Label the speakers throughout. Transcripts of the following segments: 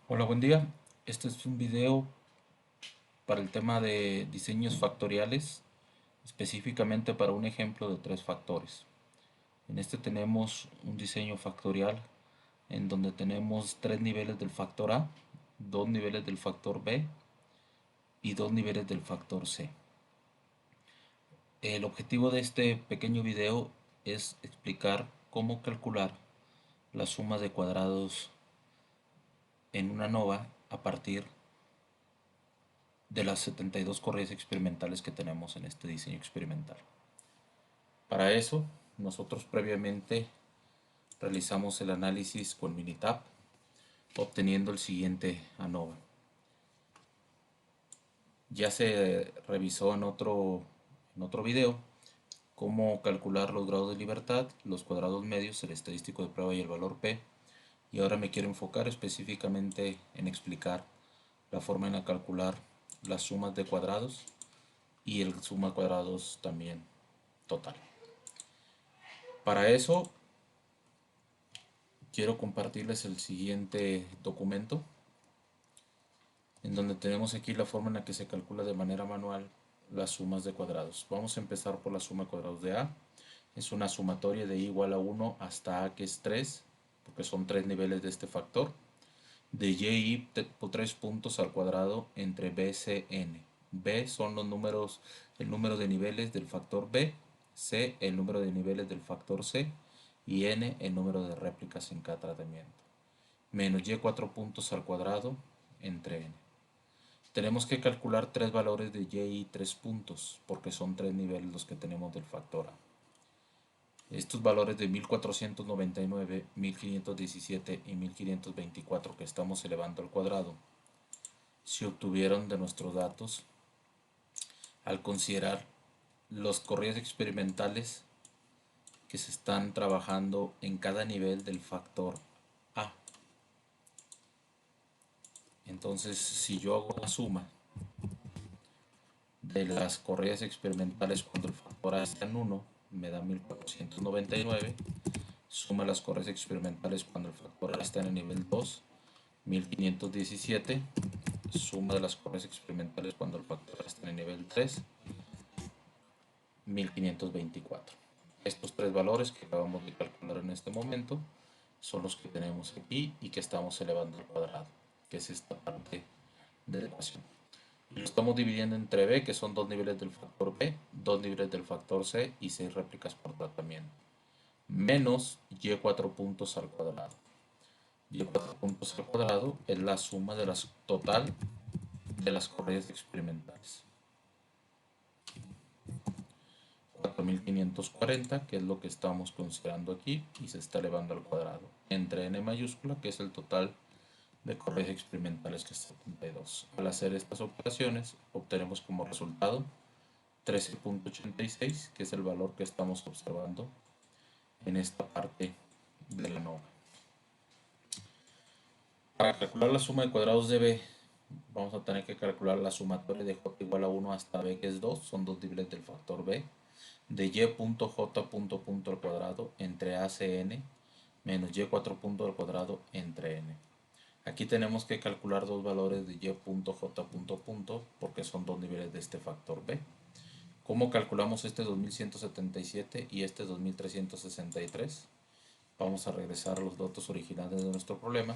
Speaker 1: Hola, buen día. Este es un video para el tema de diseños factoriales, específicamente para un ejemplo de tres factores. En este tenemos un diseño factorial en donde tenemos tres niveles del factor A, dos niveles del factor B y dos niveles del factor C. El objetivo de este pequeño video es explicar cómo calcular la suma de cuadrados en una nova a partir de las 72 correas experimentales que tenemos en este diseño experimental. Para eso, nosotros previamente realizamos el análisis con Minitab, obteniendo el siguiente ANOVA. Ya se revisó en otro video cómo calcular los grados de libertad, los cuadrados medios, el estadístico de prueba y el valor P. Y ahora me quiero enfocar específicamente en explicar la forma en la calcular las sumas de cuadrados y el suma de cuadrados también total. Para eso quiero compartirles el siguiente documento en donde tenemos aquí la forma en la que se calcula de manera manual las sumas de cuadrados. Vamos a empezar por la suma de cuadrados de A. Es una sumatoria de i igual a 1 hasta A, que es 3, porque son tres niveles de este factor, de y por 3 puntos al cuadrado entre b, c, n. B son los números, el número de niveles del factor B, C el número de niveles del factor C y n el número de réplicas en cada tratamiento. Menos y 4 puntos al cuadrado entre n. Tenemos que calcular tres valores de y 3 puntos, porque son tres niveles los que tenemos del factor A. Estos valores de 1499, 1517 y 1524 que estamos elevando al cuadrado se obtuvieron de nuestros datos al considerar los correos experimentales que se están trabajando en cada nivel del factor A. Entonces, si yo hago la suma de las correas experimentales cuando el factor A está en 1, me da 1499. Suma las correas experimentales cuando el factor A está en el nivel 2, 1517. Suma de las correas experimentales cuando el factor A está en el nivel 3, 1524. Estos tres valores que acabamos de calcular en este momento son los que tenemos aquí y que estamos elevando al cuadrado, que es esta parte de la ecuación. Lo estamos dividiendo entre B, que son dos niveles del factor B, dos niveles del factor C y 6 réplicas por tratamiento. Menos y 4 puntos al cuadrado. Y 4 puntos al cuadrado es la suma de las total de las correas experimentales. 4540, que es lo que estamos considerando aquí, y se está elevando al cuadrado. Entre n mayúscula, que es el total de correas experimentales, que es 72. Al hacer estas operaciones, obtenemos como resultado 13.86, que es el valor que estamos observando en esta parte de la nova. Para calcular la suma de cuadrados de B, vamos a tener que calcular la sumatoria de j igual a 1 hasta b, que es 2, son dos niveles del factor B, de y punto j punto punto al cuadrado entre a, c, n, menos y 4 punto al cuadrado entre n. Aquí tenemos que calcular dos valores de y punto j punto punto, porque son dos niveles de este factor B. ¿Cómo calculamos este 2177 y este 2363? Vamos a regresar a los datos originales de nuestro problema.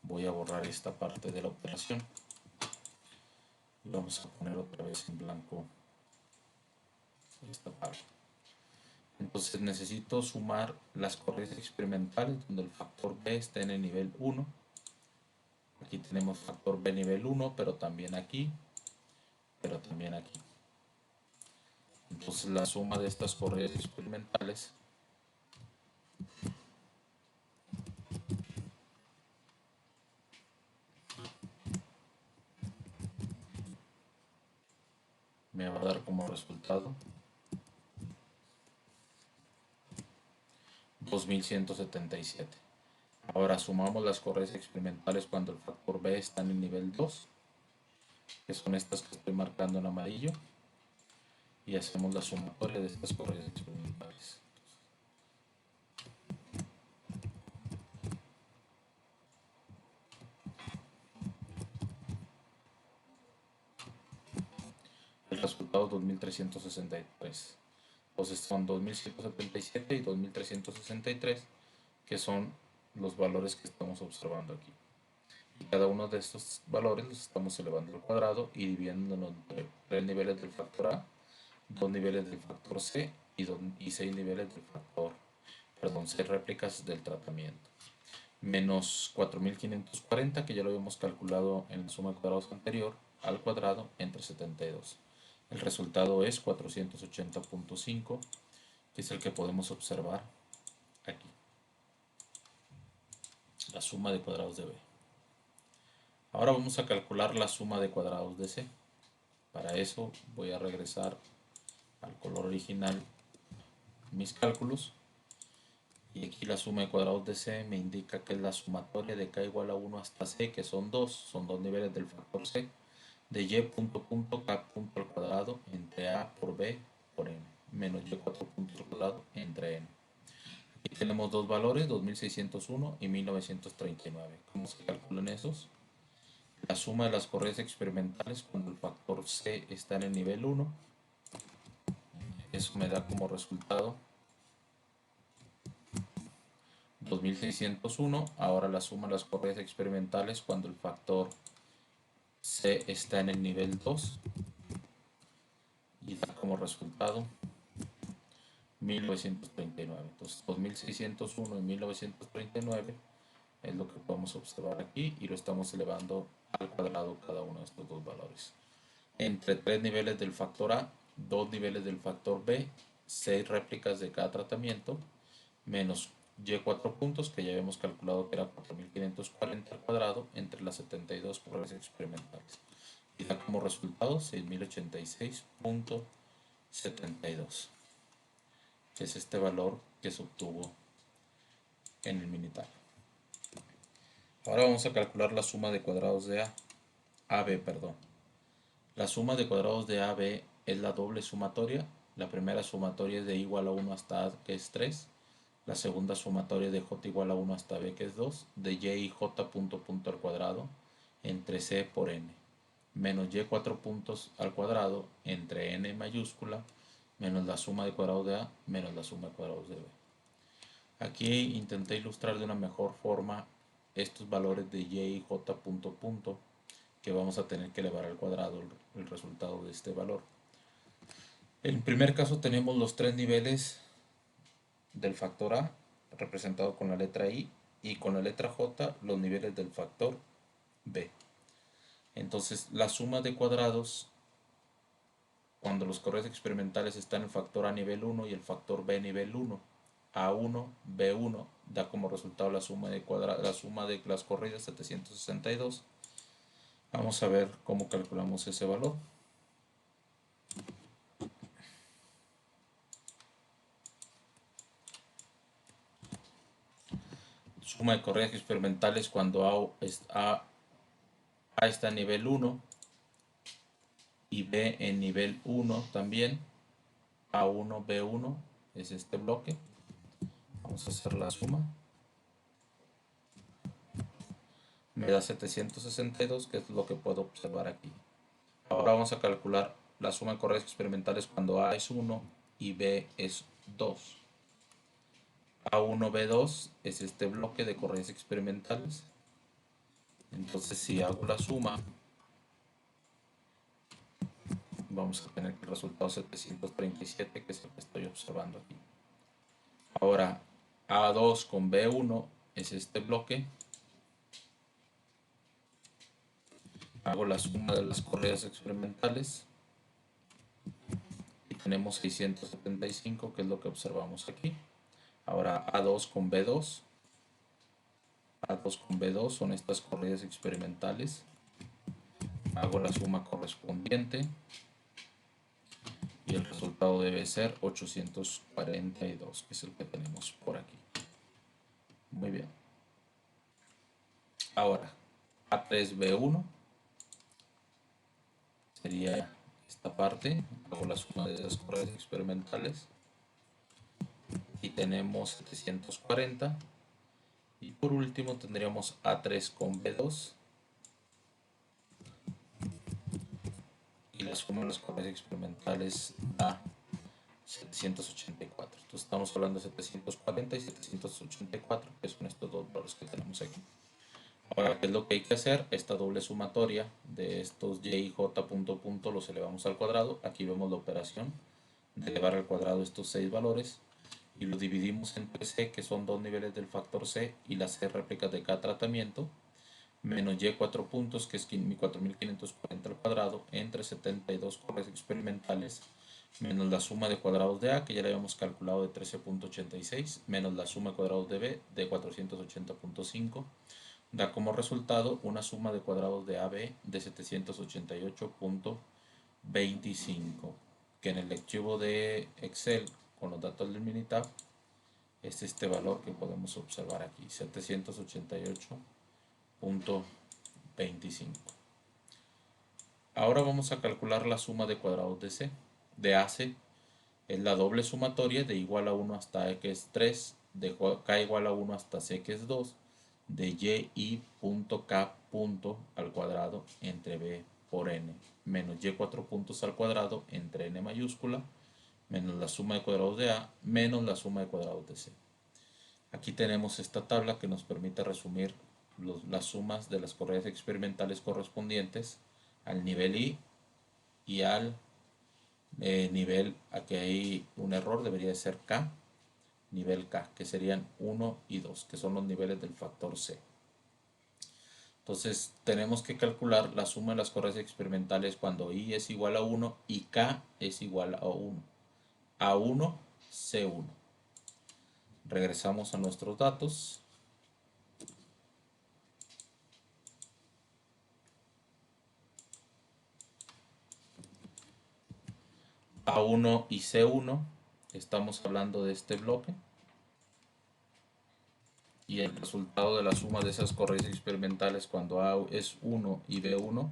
Speaker 1: Voy a borrar esta parte de la operación y vamos a poner otra vez en blanco esta parte. Entonces necesito sumar las correas experimentales donde el factor B está en el nivel 1. Aquí tenemos factor B nivel 1, pero también aquí, pero también aquí. Entonces la suma de estas correas experimentales me va a dar como resultado 2177. Ahora sumamos las correas experimentales cuando el factor B está en el nivel 2, que son estas que estoy marcando en amarillo, y hacemos la sumatoria de estas correas experimentales. el resultado es 2363. Entonces son 2177 y 2363, que son los valores que estamos observando aquí. Y cada uno de estos valores los estamos elevando al cuadrado y dividiéndolo entre 3 niveles del factor A, 2 niveles del factor C y 6 niveles del factor, perdón, 6 réplicas del tratamiento. Menos 4540, que ya lo habíamos calculado en la suma de cuadrados anterior, al cuadrado entre 72. El resultado es 480.5, que es el que podemos observar aquí. La suma de cuadrados de B. Ahora vamos a calcular la suma de cuadrados de C. Para eso voy a regresar al color original mis cálculos. Y aquí la suma de cuadrados de C me indica que es la sumatoria de K igual a 1 hasta C, que son dos niveles del factor C, de Y punto K punto al cuadrado entre A por B por N, menos Y 4 puntos al cuadrado entre N. Aquí tenemos dos valores, 2601 y 1939. ¿Cómo se calculan esos? La suma de las correas experimentales cuando el factor C está en el nivel 1. Eso me da como resultado 2601. Ahora la suma de las correas experimentales cuando el factor C está en el nivel 2 y da como resultado 1939. Entonces 2601 y 1939 es lo que podemos observar aquí y lo estamos elevando al cuadrado cada uno de estos dos valores. Entre 3 niveles del factor A, 2 niveles del factor B, 6 réplicas de cada tratamiento, menos Y4 puntos, que ya habíamos calculado que era 4540 al cuadrado, entre las 72 correas experimentales. Y da como resultado 6086.72, que es este valor que se obtuvo en el minitab. Ahora vamos a calcular la suma de cuadrados de AB, perdón. La suma de cuadrados de AB es la doble sumatoria. La primera sumatoria es de igual a 1 hasta A, que es 3. La segunda sumatoria es de J igual a 1 hasta B, que es 2. De Y y J punto al cuadrado entre C por N. Menos Y 4 puntos al cuadrado entre N mayúscula menos la suma de cuadrados de A menos la suma de cuadrados de B. Aquí intenté ilustrar de una mejor forma estos valores de Y y J punto que vamos a tener que elevar al cuadrado el resultado de este valor. En el primer caso tenemos los tres niveles del factor A representado con la letra I y con la letra J los niveles del factor B. Entonces la suma de cuadrados cuando los correos experimentales están en el factor A nivel 1 y el factor B nivel 1, A1, B1 da como resultado la suma de las corridas 762. Vamos a ver cómo calculamos ese valor. Suma de correas experimentales cuando A está en nivel 1 y B en nivel 1 también. A1, B1 es este bloque. Vamos a hacer la suma. Me da 762, que es lo que puedo observar aquí. Ahora vamos a calcular la suma de correas experimentales cuando A es 1 y B es 2. A1, B2 es este bloque de correas experimentales. Entonces si hago la suma, vamos a tener el resultado 737, que es el que estoy observando aquí. Ahora A2 con B1 es este bloque. Hago la suma de las correas experimentales y tenemos 675, que es lo que observamos aquí. Ahora A2 con B2. A2 con B2 son estas correas experimentales. Hago la suma correspondiente y el resultado debe ser 842, que es el que tenemos por aquí. Muy bien. Ahora A3B1 sería esta parte. Hago la suma de las correas experimentales y tenemos 740. Y por último tendríamos A3 con B2 y la suma de las corrientes experimentales da 784. Entonces estamos hablando de 740 y 784, que son estos dos valores que tenemos aquí. Ahora, ¿qué es lo que hay que hacer? Esta doble sumatoria de estos y y j punto los elevamos al cuadrado. Aquí vemos la operación de elevar al cuadrado estos 6 valores y los dividimos entre c, que son dos niveles del factor c, y las c réplicas de cada tratamiento, menos y 4 puntos, que es 4540 al cuadrado, entre 72 corrientes experimentales, menos la suma de cuadrados de A, que ya la habíamos calculado de 13.86, menos la suma de cuadrados de B de 480.5, da como resultado una suma de cuadrados de AB de 788.25, que en el archivo de Excel con los datos del Minitab es este valor que podemos observar aquí, 788.25. Ahora vamos a calcular la suma de cuadrados de C. De AC es la doble sumatoria de igual a 1 hasta E, que es 3, de K igual a 1 hasta C, que es 2, de y punto K punto al cuadrado entre B por N, menos y 4 puntos al cuadrado entre N mayúscula, menos la suma de cuadrados de A, menos la suma de cuadrados de C. Aquí tenemos esta tabla que nos permite resumir las sumas de las corrientes experimentales correspondientes al nivel I y al nivel, aquí hay un error, debería de ser K, nivel K, que serían 1 y 2, que son los niveles del factor C. Entonces tenemos que calcular la suma de las corrientes experimentales cuando I es igual a 1 y K es igual a 1. A1, C1. Regresamos a nuestros datos. A1 y C1, estamos hablando de este bloque. Y el resultado de la suma de esas corrientes experimentales cuando A es 1 y B1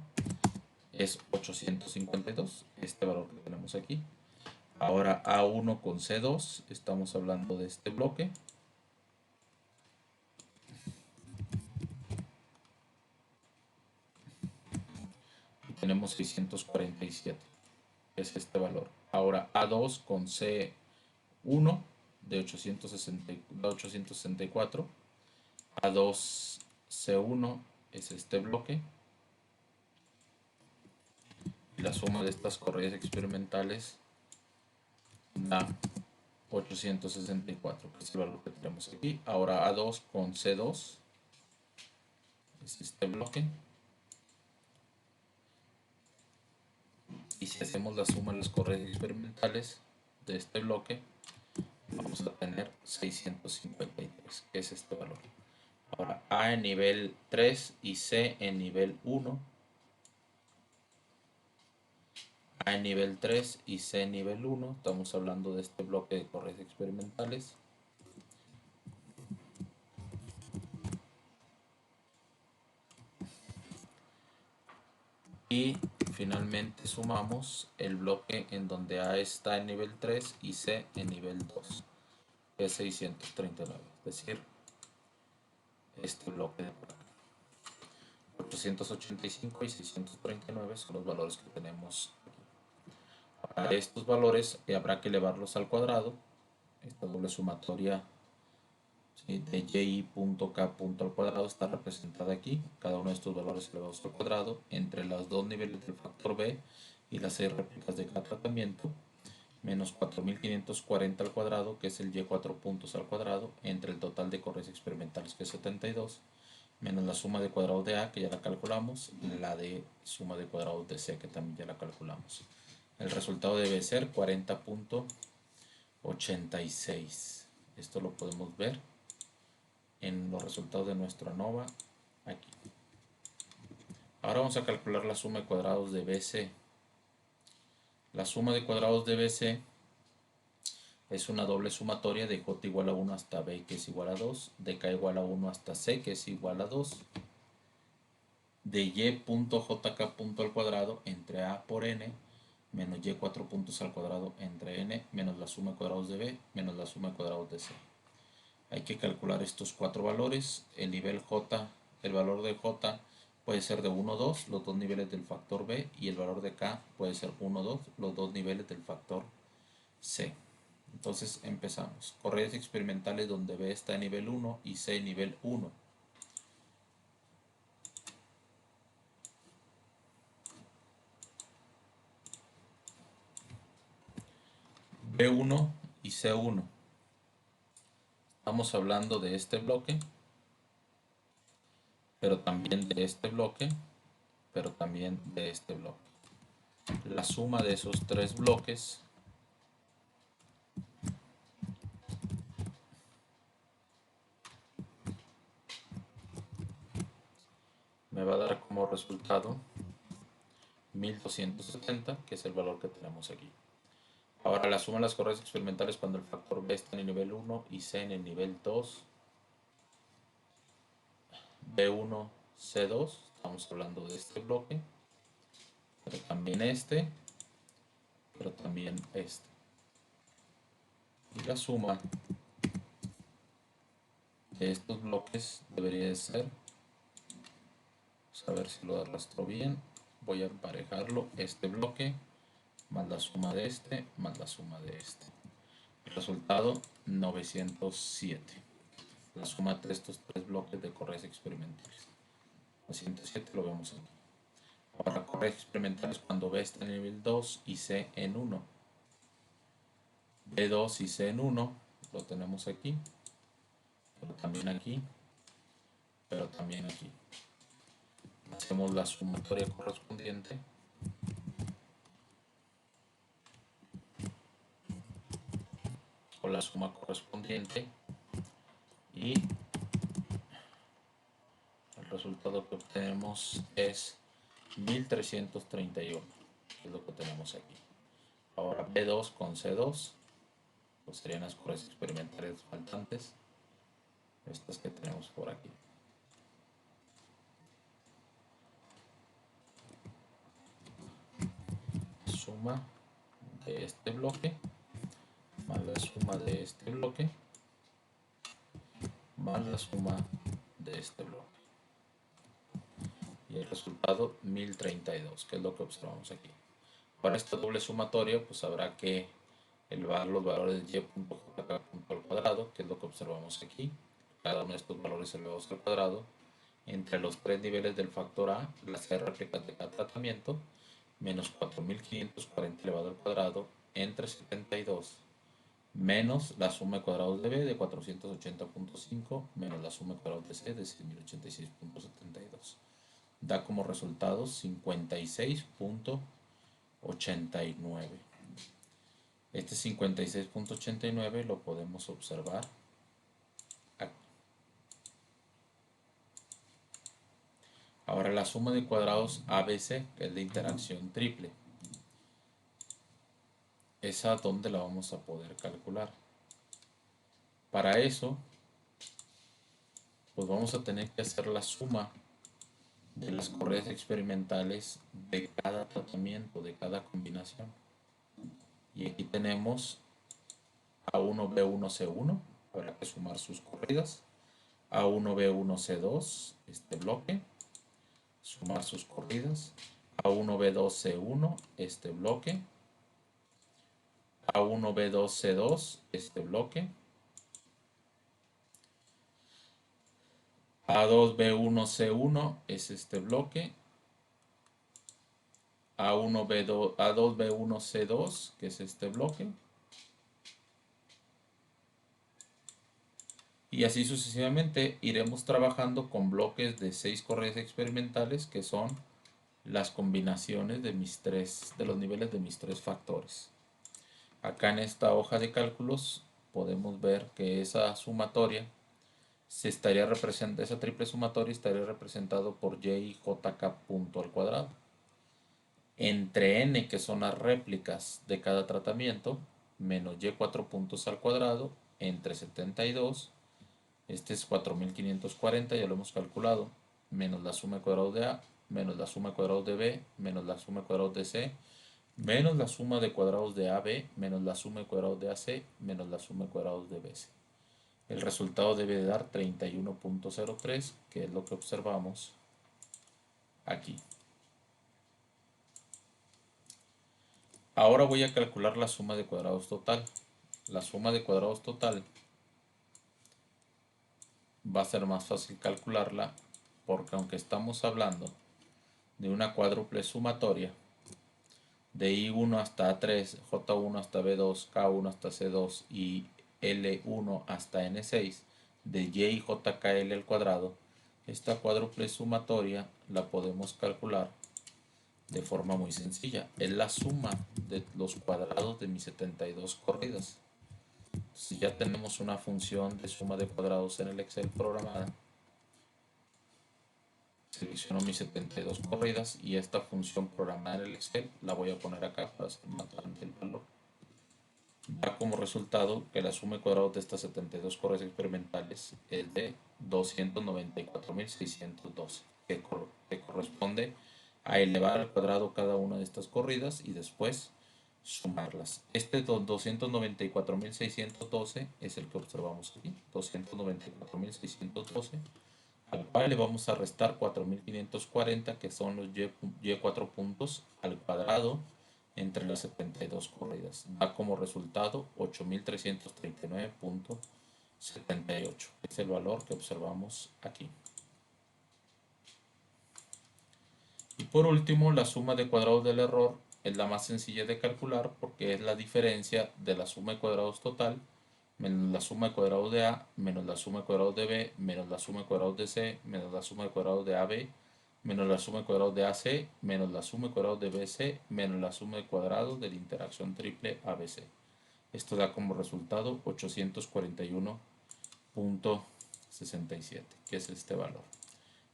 Speaker 1: es 852, este valor que tenemos aquí. Ahora A1 con C2, estamos hablando de este bloque. Y tenemos 647, que es este valor. Ahora A2 con C1 de 864. A2 C1 es este bloque. Y la suma de estas corrientes experimentales da 864, que es el valor que tenemos aquí. Ahora A2 con C2 es este bloque. Y si hacemos la suma de las corrientes experimentales de este bloque, vamos a tener 653, que es este valor. Ahora A en nivel 3 y C en nivel 1. A en nivel 3 y C en nivel 1. Estamos hablando de este bloque de corrientes experimentales. Y finalmente sumamos el bloque en donde A está en nivel 3 y C en nivel 2, que es 639. Es decir, este bloque de por acá. 885 y 639 son los valores que tenemos aquí. Para estos valores habrá que elevarlos al cuadrado. Esta doble sumatoria, ¿sí?, de y punto K punto al cuadrado está representada aquí. Cada uno de estos valores elevados al cuadrado entre los dos niveles del factor B y las 6 réplicas de cada tratamiento, menos 4540 al cuadrado, que es el y 4 puntos al cuadrado, entre el total de corrientes experimentales, que es 72, menos la suma de cuadrados de A, que ya la calculamos, y la de suma de cuadrados de C, que también ya la calculamos. El resultado debe ser 40.86. Esto lo podemos ver en los resultados de nuestra ANOVA aquí. Ahora vamos a calcular la suma de cuadrados de BC. La suma de cuadrados de BC es una doble sumatoria de J igual a 1 hasta B, que es igual a 2, de K igual a 1 hasta C, que es igual a 2, de Y punto JK punto al cuadrado entre A por N, menos Y 4 puntos al cuadrado entre N, menos la suma de cuadrados de B, menos la suma de cuadrados de C. Hay que calcular estos cuatro valores. El nivel J, el valor de J, puede ser de 1, 2, los dos niveles del factor b, y el valor de k puede ser 1, 2, los dos niveles del factor c. Entonces empezamos. Corrientes experimentales donde b está en nivel 1 y c en nivel 1. B1 y C1. Estamos hablando de este bloque, pero también de este bloque, pero también de este bloque. La suma de esos tres bloques me va a dar como resultado 1270, que es el valor que tenemos aquí. Ahora la suma de las corrientes experimentales cuando el factor B está en el nivel 1 y C en el nivel 2. B1, C2, estamos hablando de este bloque, pero también este, pero también este. Y la suma de estos bloques debería de ser, vamos a ver si lo arrastro bien, voy a emparejarlo, este bloque más la suma de este más la suma de este. El resultado 907. La suma de estos tres bloques de correas experimentales. 907 lo vemos aquí. Ahora correas experimentales cuando B está en nivel 2 y C en 1. B2 y C en 1 lo tenemos aquí, pero también aquí, pero también aquí. Hacemos la sumatoria correspondiente o la suma correspondiente y el resultado que obtenemos es 1331, que es lo que tenemos aquí. Ahora B2 con C2, pues serían las correas experimentales faltantes, estas que tenemos por aquí. Suma de este bloque más la suma de este bloque más la suma de este bloque, y el resultado 1032, que es lo que observamos aquí. Para esta doble sumatoria pues habrá que elevar los valores de y.j al cuadrado, que es lo que observamos aquí. Cada uno de estos valores elevados al cuadrado entre los tres niveles del factor a, las c réplicas de cada tratamiento, menos 4540 elevado al cuadrado entre 72 menos la suma de cuadrados de b de 480.5 menos la suma de cuadrados de c de 6086.72. Da como resultado 56.89. Este 56.89 lo podemos observar aquí. Ahora la suma de cuadrados ABC, que es de interacción triple. ¿Esa dónde la vamos a poder calcular? Para eso, pues vamos a tener que hacer la suma de las correas experimentales de cada tratamiento, de cada combinación. Y aquí tenemos A1B1C1, habrá que sumar sus corridas. A1B1C2, este bloque, sumar sus corridas. A1B2C1, este bloque. A1B2C2, este bloque. A2B1C1 es este bloque. A2B1C2, que es este bloque. Y así sucesivamente iremos trabajando con bloques de 6 correas experimentales, que son las combinaciones de los niveles de mis tres factores. Acá en esta hoja de cálculos podemos ver que esa sumatoria esa triple sumatoria estaría representado por y y jk punto al cuadrado entre n, que son las réplicas de cada tratamiento, menos y4 puntos al cuadrado entre 72, este es 4540, ya lo hemos calculado, menos la suma de cuadrados de a, menos la suma de cuadrados de b, menos la suma de cuadrados de c, menos la suma de cuadrados de AB, menos la suma de cuadrados de AC, menos la suma de cuadrados de BC. El resultado debe de dar 31.03, que es lo que observamos aquí. Ahora voy a calcular la suma de cuadrados total. La suma de cuadrados total va a ser más fácil calcularla porque aunque estamos hablando de una cuádruple sumatoria de I1 hasta A3, J1 hasta B2, K1 hasta C2 y L1 hasta N6 de Y y JKL al cuadrado, esta cuádruple sumatoria la podemos calcular de forma muy sencilla. Es la suma de los cuadrados de mis 72 corridas. Si ya tenemos una función de suma de cuadrados en el Excel programada, selecciono mis 72 corridas y esta función programada en el Excel la voy a poner acá para hacer más grande el valor. Da como resultado que la suma de cuadrados de estas 72 corridas experimentales es de 294.612, que corresponde a elevar al cuadrado cada una de estas corridas y después sumarlas. Este 294.612 es el que observamos aquí, 294.612, al cual le vamos a restar 4.540, que son los y4 puntos al cuadrado entre las 72 corridas. Da como resultado 8.339.78. Es el valor que observamos aquí. Y por último, la suma de cuadrados del error es la más sencilla de calcular porque es la diferencia de la suma de cuadrados total menos la suma de cuadrados de A, menos la suma de cuadrados de B, menos la suma de cuadrados de C, menos la suma de cuadrados de AB, menos la suma de cuadrados de AC, menos la suma de cuadrados de BC, menos la suma de cuadrados de la interacción triple ABC. Esto da como resultado 841.67, que es este valor.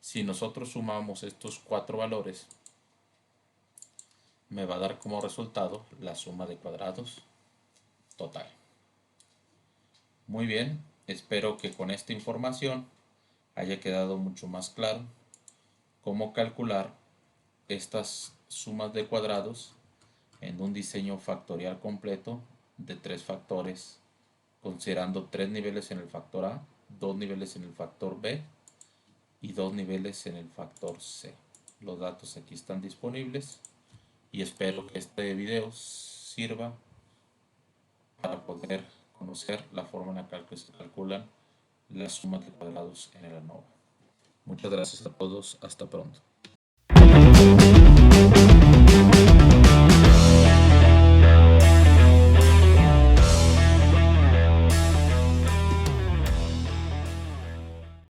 Speaker 1: Si nosotros sumamos estos cuatro valores, me va a dar como resultado la suma de cuadrados total. Muy bien, espero que con esta información haya quedado mucho más claro cómo calcular estas sumas de cuadrados en un diseño factorial completo de 3 factores, considerando 3 niveles en el factor A, 2 niveles en el factor B y 2 niveles en el factor C. Los datos aquí están disponibles y espero que este video sirva para poder conocer la forma en la que se calculan las sumas de cuadrados en el ANOVA. Muchas gracias a todos, hasta pronto.